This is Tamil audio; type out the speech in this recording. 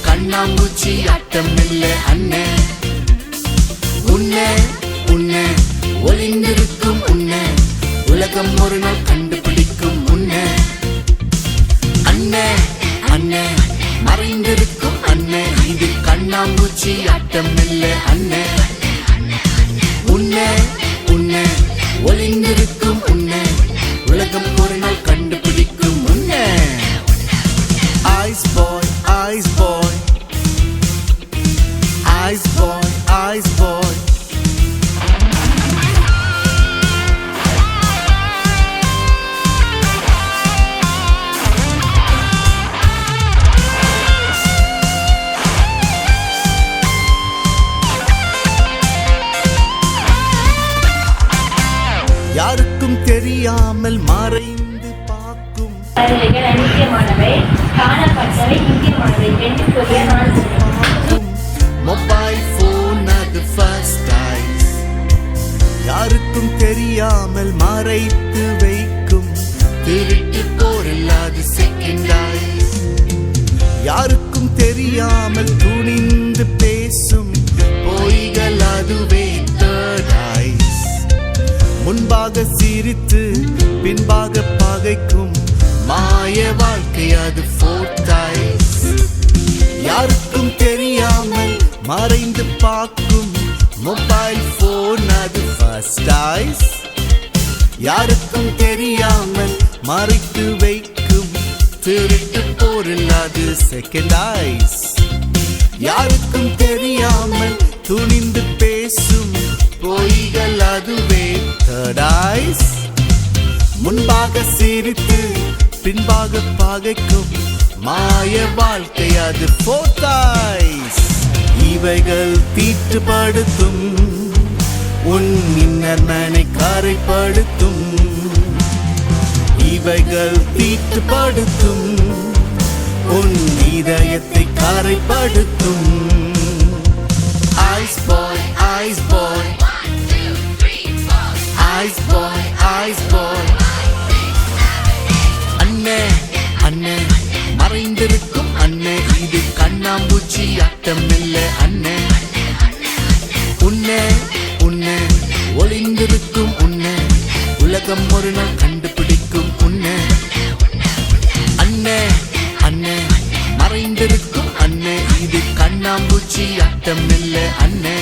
கண்ணாம்பூச்சி ஆட்டம் இல்ல அண்ணே. உன்னை உன்னை ஒளிந்திருக்கும் உன்னை உலகம் ஒரு நாள் கண்டுபிடிக்கும் உன்னை. அண்ணே அண்ணே மறைந்திருக்கும் அண்ணே இது கண்ணாம்பூச்சி ஆட்டம் இல்ல அண்ணே. உன்னை உன்னை ஒளிந்திருக்கும் உன்னை உலகம் ஒரு நாள் கண்டுபிடிக்கும் உன்னை. Ice boy, ice boy, ice boy, ice boy. யாருக்கும் தெரியாமல் மறைந்து பார்க்கும் முக்கியமானவை, காணப்பட்டவை முக்கியமானவை என்று கூறிய நான் மொபைல் போன் அது ஃபர்ஸ்ட் ஐஸ். யாருக்கும் தெரியாமல் மறைத்து வைக்கும் திருட்டு போரில் அது செகண்ட் ஐஸ். யாருக்கும் தெரியாமல் துணிந்து பேசும் பொய்கள் அதுவே தேர்ட் ஐஸ். முன்பாக சிரித்து பின்பாக பகைக்கும் மாய வாழ்க்கை அது ஃபோர்த் ஐஸ். யாருக்கும் தெரியாமல் மறைந்து பார்க்கும் மொபைல் போன் அது ஃபர்ஸ்ட் ஐஸ். யாருக்கும் தெரியாமல் மறைத்து வைக்கும் திருட்டு போரில் அது செகண்ட் ஐஸ். யாருக்கும் தெரியாமல் துணிந்து பேசும் பொய்கள் அதுவே தேர்ட் ஐஸ். முன்பாக சிரித்து பின்பாக பகைக்கும் மாய வாழ்க்கை அது ஃபோர்த் ஐஸ். இவைகள் தீட்டுப்படுத்தும் உன் இன்னர் மேனை கரைப்படுத்தும். இவைகள் தீட்டுப்படுத்தும் உன் இதயத்தை கரைப்படுத்தும். Ice boy, ice boy, ice boy, ice boy. அண்ணே அண்ணே மறைந்திருக்கும் அண்ணே இது கண்ணாம்பூச்சி ஆட்டம் இல்ல அண்ணே. உன்னை உன்னை ஒளிந்திருக்கும் உன்னை உலகம் ஒரு நாள் கண்டுபிடிக்கும் உன்னை. அண்ணே அண்ணே மறைந்திருக்கும் அண்ணே இது கண்ணாம்பூச்சி ஆட்டம் இல்ல அண்ணே.